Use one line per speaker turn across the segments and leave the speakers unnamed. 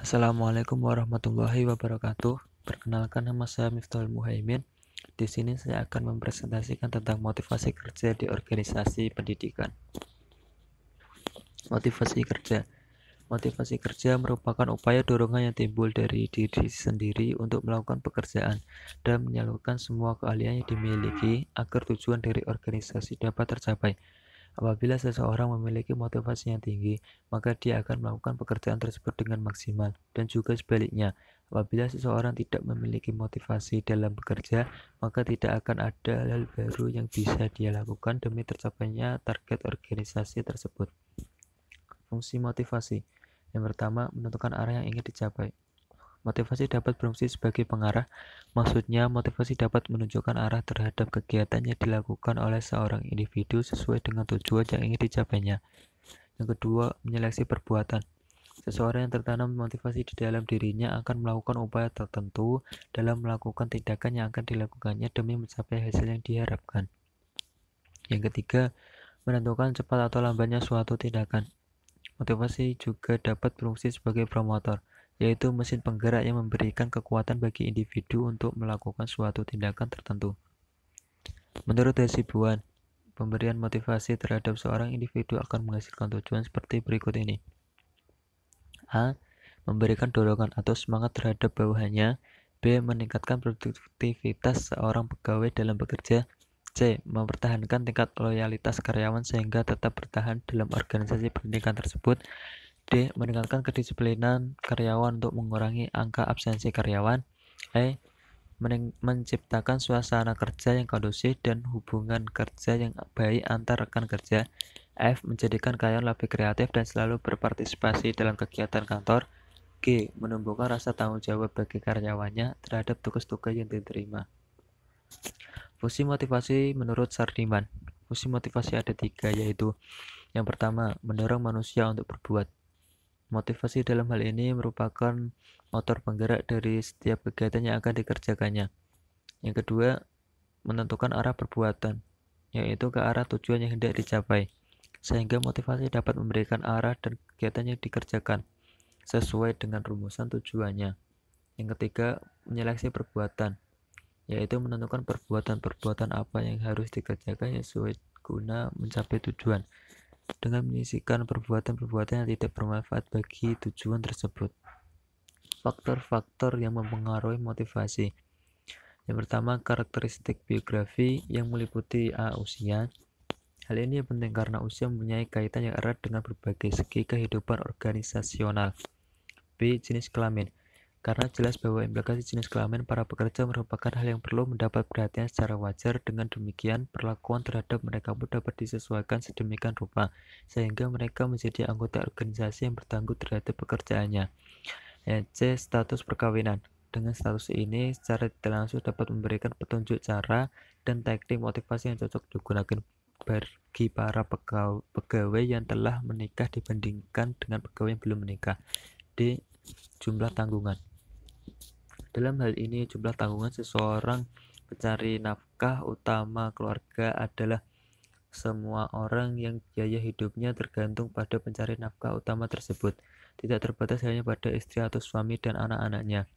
Assalamualaikum warahmatullahi wabarakatuh. Perkenalkan, nama saya Miftahul Muhaimin. Di sini saya akan mempresentasikan tentang motivasi kerja di organisasi pendidikan. Motivasi kerja. Motivasi kerja merupakan upaya dorongan yang timbul dari diri sendiri untuk melakukan pekerjaan dan menyalurkan semua keahlian yang dimiliki agar tujuan dari organisasi dapat tercapai. Apabila seseorang memiliki motivasi yang tinggi, maka dia akan melakukan pekerjaan tersebut dengan maksimal, dan juga sebaliknya. Apabila seseorang tidak memiliki motivasi dalam bekerja, maka tidak akan ada hal baru yang bisa dia lakukan demi tercapainya target organisasi tersebut. Fungsi motivasi. Yang pertama, menentukan arah yang ingin dicapai. Motivasi dapat berfungsi sebagai pengarah, maksudnya motivasi dapat menunjukkan arah terhadap kegiatan yang dilakukan oleh seorang individu sesuai dengan tujuan yang ingin dicapainya. Yang kedua, menyeleksi perbuatan. Seseorang yang tertanam motivasi di dalam dirinya akan melakukan upaya tertentu dalam melakukan tindakan yang akan dilakukannya demi mencapai hasil yang diharapkan. Yang ketiga, menentukan cepat atau lambatnya suatu tindakan. Motivasi juga dapat berfungsi sebagai promotor, yaitu mesin penggerak yang memberikan kekuatan bagi individu untuk melakukan suatu tindakan tertentu. Menurut Hasibuan, pemberian motivasi terhadap seorang individu akan menghasilkan tujuan seperti berikut ini. A. Memberikan dorongan atau semangat terhadap bawahannya. B. Meningkatkan produktivitas seorang pegawai dalam bekerja. C. Mempertahankan tingkat loyalitas karyawan sehingga tetap bertahan dalam organisasi pendidikan tersebut. D. Meningkatkan kedisiplinan karyawan untuk mengurangi angka absensi karyawan. E. Menciptakan suasana kerja yang kondusif dan hubungan kerja yang baik antar rekan kerja. F. Menjadikan karyawan lebih kreatif dan selalu berpartisipasi dalam kegiatan kantor. G. Menumbuhkan rasa tanggung jawab bagi karyawannya terhadap tugas-tugas yang diterima. Fungsi motivasi menurut Sardiman. Fungsi motivasi ada 3, yaitu yang pertama, mendorong manusia untuk berbuat. Motivasi dalam hal ini merupakan motor penggerak dari setiap kegiatan yang akan dikerjakannya. Yang kedua, menentukan arah perbuatan, yaitu ke arah tujuan yang hendak dicapai, sehingga motivasi dapat memberikan arah dan kegiatan yang dikerjakan sesuai dengan rumusan tujuannya. Yang ketiga, menyeleksi perbuatan, yaitu menentukan perbuatan-perbuatan apa yang harus dikerjakan sesuai guna mencapai tujuan, dengan menyisihkan perbuatan-perbuatan yang tidak bermanfaat bagi tujuan tersebut. Faktor-faktor yang mempengaruhi motivasi. Yang pertama, karakteristik biografi yang meliputi A. Usia. Hal ini penting karena usia mempunyai kaitan yang erat dengan berbagai segi kehidupan organisasional. B. Jenis kelamin. Karena jelas bahwa implikasi jenis kelamin para pekerja merupakan hal yang perlu mendapat perhatian secara wajar. Dengan demikian, perlakuan terhadap mereka pun dapat disesuaikan sedemikian rupa, sehingga mereka menjadi anggota organisasi yang bertanggung terhadap pekerjaannya. C. Status perkawinan. Dengan status ini, secara tidak langsung dapat memberikan petunjuk cara dan teknik motivasi yang cocok digunakan bagi para pegawai yang telah menikah dibandingkan dengan pegawai yang belum menikah. D. Jumlah tanggungan. Dalam hal ini, jumlah tanggungan seseorang pencari nafkah utama keluarga adalah semua orang yang biaya hidupnya tergantung pada pencari nafkah utama tersebut, tidak terbatas hanya pada istri atau suami dan anak-anaknya.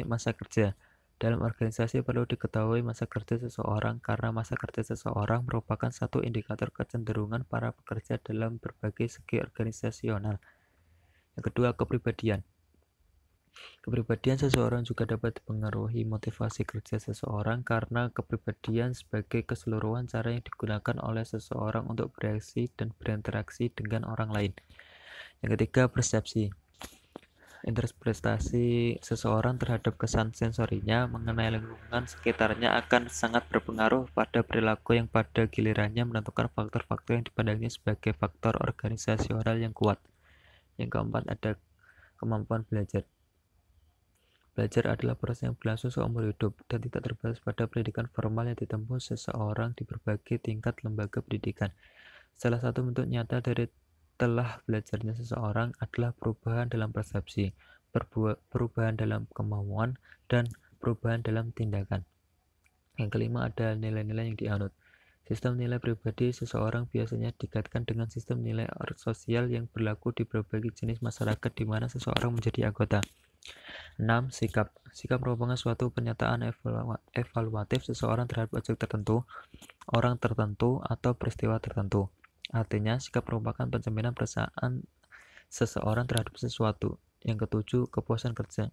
Masa kerja. Dalam organisasi perlu diketahui masa kerja seseorang karena masa kerja seseorang merupakan satu indikator kecenderungan para pekerja dalam berbagai segi organisasional. Yang kedua, kepribadian. Kepribadian seseorang juga dapat dipengaruhi motivasi kerja seseorang karena kepribadian sebagai keseluruhan cara yang digunakan oleh seseorang untuk bereaksi dan berinteraksi dengan orang lain. Yang ketiga, persepsi. Interpretasi seseorang terhadap kesan sensorinya mengenai lingkungan sekitarnya akan sangat berpengaruh pada perilaku yang pada gilirannya menentukan faktor-faktor yang dipandangnya sebagai faktor organisasional yang kuat. Yang keempat, ada kemampuan belajar. Belajar adalah proses yang berlangsung seumur hidup dan tidak terbatas pada pendidikan formal yang ditempuh seseorang di berbagai tingkat lembaga pendidikan. Salah satu bentuk nyata dari telah belajarnya seseorang adalah perubahan dalam persepsi, perubahan dalam kemauan, dan perubahan dalam tindakan. Yang kelima, ada nilai-nilai yang dianut. Sistem nilai pribadi seseorang biasanya dikaitkan dengan sistem nilai sosial yang berlaku di berbagai jenis masyarakat di mana seseorang menjadi anggota. 6. Sikap. Sikap merupakan suatu pernyataan evaluatif seseorang terhadap objek tertentu, orang tertentu, atau peristiwa tertentu. Artinya, sikap merupakan pencerminan perasaan seseorang terhadap sesuatu. Yang ketujuh, kepuasan kerja.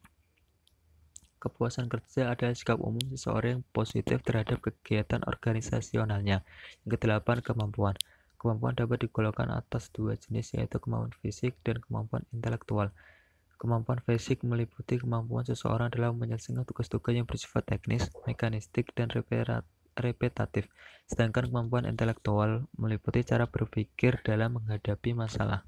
Kepuasan kerja adalah sikap umum seseorang yang positif terhadap kegiatan organisasionalnya. Yang kedelapan, kemampuan. Kemampuan dapat digolongkan atas dua jenis, yaitu kemampuan fisik dan kemampuan intelektual. Kemampuan fisik meliputi kemampuan seseorang dalam menyelesaikan tugas-tugas yang bersifat teknis, mekanistik, dan repetitif. Sedangkan kemampuan intelektual meliputi cara berpikir dalam menghadapi masalah.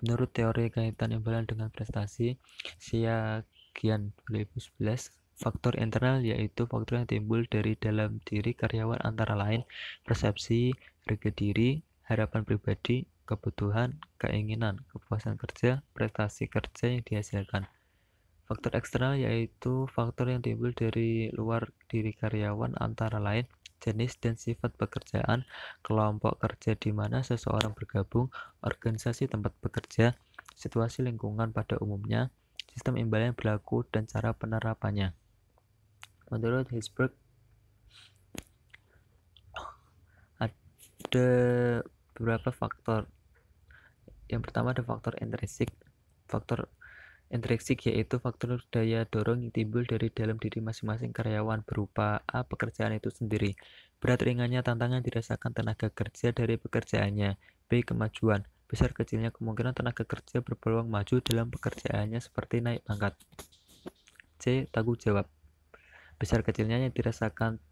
Menurut teori kaitan imbalan dengan prestasi, Siagian 2011, faktor internal yaitu faktor yang timbul dari dalam diri karyawan antara lain persepsi, harga diri, harapan pribadi, kebutuhan, keinginan, kepuasan kerja, prestasi kerja yang dihasilkan. Faktor eksternal yaitu faktor yang timbul dari luar diri karyawan antara lain jenis dan sifat pekerjaan, kelompok kerja di mana seseorang bergabung, organisasi tempat bekerja, situasi lingkungan pada umumnya, sistem imbalan yang berlaku, dan cara penerapannya. Menurut Herzberg, ada beberapa faktor. Yang pertama ada faktor intrinsik. Faktor intrinsik yaitu faktor daya dorong yang timbul dari dalam diri masing-masing karyawan berupa A. Pekerjaan itu sendiri, berat ringannya tantangan dirasakan tenaga kerja dari pekerjaannya, B. Kemajuan, besar kecilnya kemungkinan tenaga kerja berpeluang maju dalam pekerjaannya seperti naik pangkat, C. Tanggung jawab, besar kecilnya yang dirasakan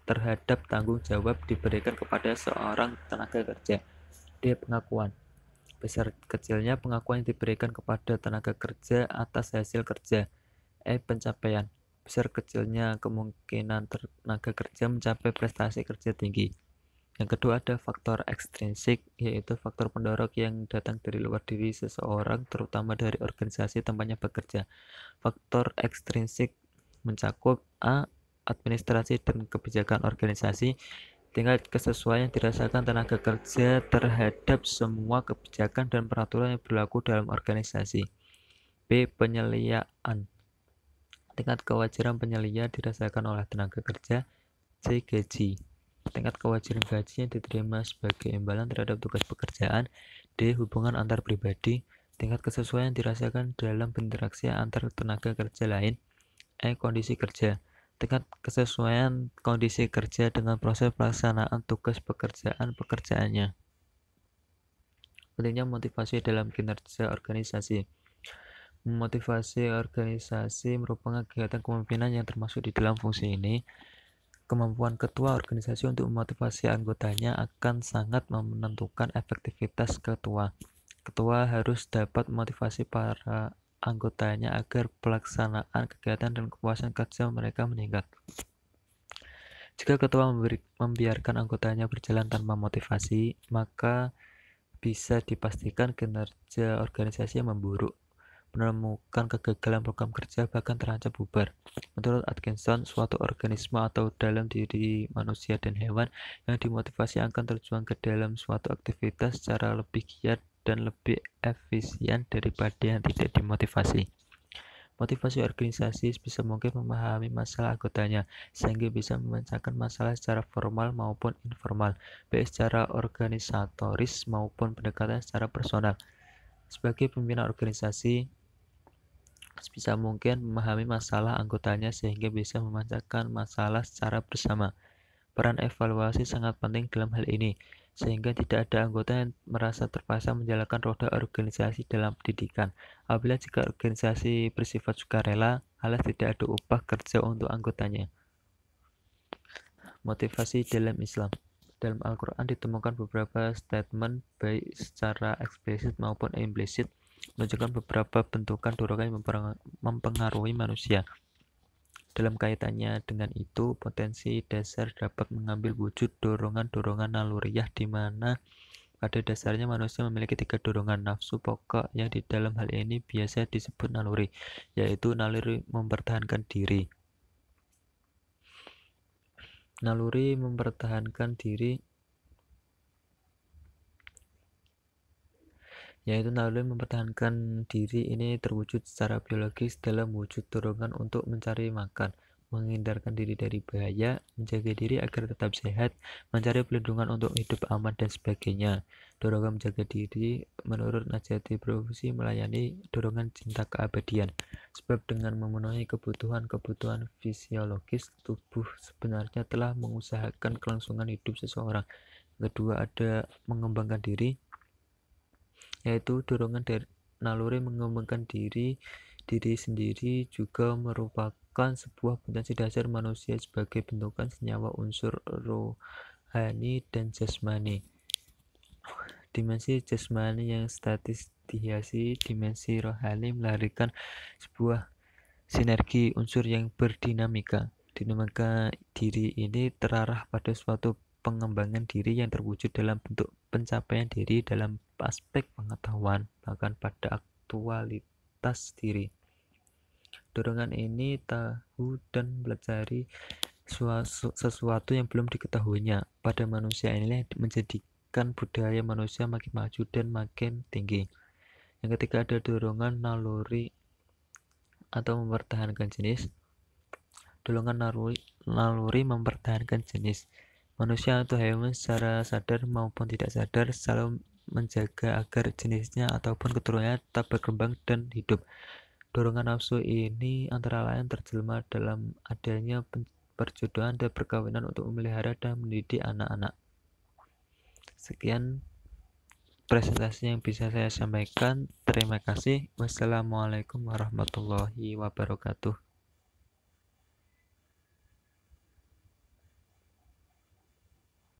terhadap tanggung jawab diberikan kepada seorang tenaga kerja, D. Pengakuan, besar kecilnya pengakuan yang diberikan kepada tenaga kerja atas hasil kerja, E. Pencapaian, besar kecilnya kemungkinan tenaga kerja mencapai prestasi kerja tinggi. Yang kedua ada faktor ekstrinsik, yaitu faktor pendorong yang datang dari luar diri seseorang, terutama dari organisasi tempatnya bekerja. Faktor ekstrinsik mencakup A. Administrasi dan kebijakan organisasi, tingkat kesesuaian dirasakan tenaga kerja terhadap semua kebijakan dan peraturan yang berlaku dalam organisasi. B. Penyeliaan, tingkat kewajaran penyelia dirasakan oleh tenaga kerja. C. Gaji, tingkat kewajaran gaji yang diterima sebagai imbalan terhadap tugas pekerjaan. D. Hubungan antar pribadi, tingkat kesesuaian dirasakan dalam berinteraksi antar tenaga kerja lain. E. Kondisi kerja, tingkat kesesuaian kondisi kerja dengan proses pelaksanaan tugas pekerjaannya. Pentingnya motivasi dalam kinerja organisasi. Motivasi organisasi merupakan kegiatan kepemimpinan yang termasuk di dalam fungsi ini. Kemampuan ketua organisasi untuk memotivasi anggotanya akan sangat menentukan efektivitas ketua. Ketua harus dapat memotivasi para anggotanya agar pelaksanaan kegiatan dan kepuasan kerja mereka meningkat. Jika ketua membiarkan anggotanya berjalan tanpa motivasi, maka bisa dipastikan kinerja organisasi yang memburuk, menemukan kegagalan program kerja, bahkan terancam bubar. Menurut Atkinson, suatu organisme atau dalam diri manusia dan hewan yang dimotivasi akan terjuang ke dalam suatu aktivitas secara lebih giat dan lebih efisien daripada yang tidak dimotivasi. Motivasi organisasi bisa mungkin memahami masalah anggotanya, sehingga bisa memecahkan masalah secara formal maupun informal, baik secara organisatoris maupun pendekatan secara personal. Sebagai pembina organisasi, bisa mungkin memahami masalah anggotanya sehingga bisa memecahkan masalah secara bersama. Peran evaluasi sangat penting dalam hal ini, sehingga tidak ada anggota yang merasa terpaksa menjalankan roda organisasi dalam pendidikan. Apabila jika organisasi bersifat sukarela, alias tidak ada upah kerja untuk anggotanya. Motivasi dalam Islam. Dalam Al-Quran ditemukan beberapa statement baik secara eksplisit maupun implisit menunjukkan beberapa bentukan dorongan yang mempengaruhi manusia. Dalam kaitannya dengan itu, potensi dasar dapat mengambil wujud dorongan-dorongan naluriah di mana pada dasarnya manusia memiliki 3 dorongan nafsu pokok yang di dalam hal ini biasa disebut naluri, yaitu naluri mempertahankan diri, Naluri mempertahankan diri, yaitu naluri mempertahankan diri ini terwujud secara biologis dalam wujud dorongan untuk mencari makan, menghindarkan diri dari bahaya, menjaga diri agar tetap sehat, mencari perlindungan untuk hidup aman, dan sebagainya. Dorongan menjaga diri menurut Najati Profesi melayani dorongan cinta keabadian, sebab dengan memenuhi kebutuhan-kebutuhan fisiologis tubuh sebenarnya telah mengusahakan kelangsungan hidup seseorang. Kedua, ada mengembangkan diri, yaitu dorongan dari naluri mengembangkan diri sendiri juga merupakan sebuah potensi dasar manusia sebagai bentukan senyawa unsur rohani dan jasmani. Dimensi jasmani yang statis dihiasi dimensi rohani melahirkan sebuah sinergi unsur yang berdinamika. Dinamika diri ini terarah pada suatu pengembangan diri yang terwujud dalam bentuk pencapaian diri dalam aspek pengetahuan, bahkan pada aktualitas diri. Dorongan ini tahu dan mencari sesuatu yang belum diketahuinya pada manusia inilah menjadikan budaya manusia makin maju dan makin tinggi. Yang ketiga, ada dorongan naluri atau mempertahankan jenis. Dorongan naluri mempertahankan jenis. Manusia atau hewan secara sadar maupun tidak sadar selalu menjaga agar jenisnya ataupun keturunannya tetap berkembang dan hidup. Dorongan nafsu ini antara lain terjelma dalam adanya perjodohan dan perkawinan untuk memelihara dan mendidik anak-anak. Sekian presentasi yang bisa saya sampaikan. Terima kasih. Wassalamualaikum warahmatullahi wabarakatuh.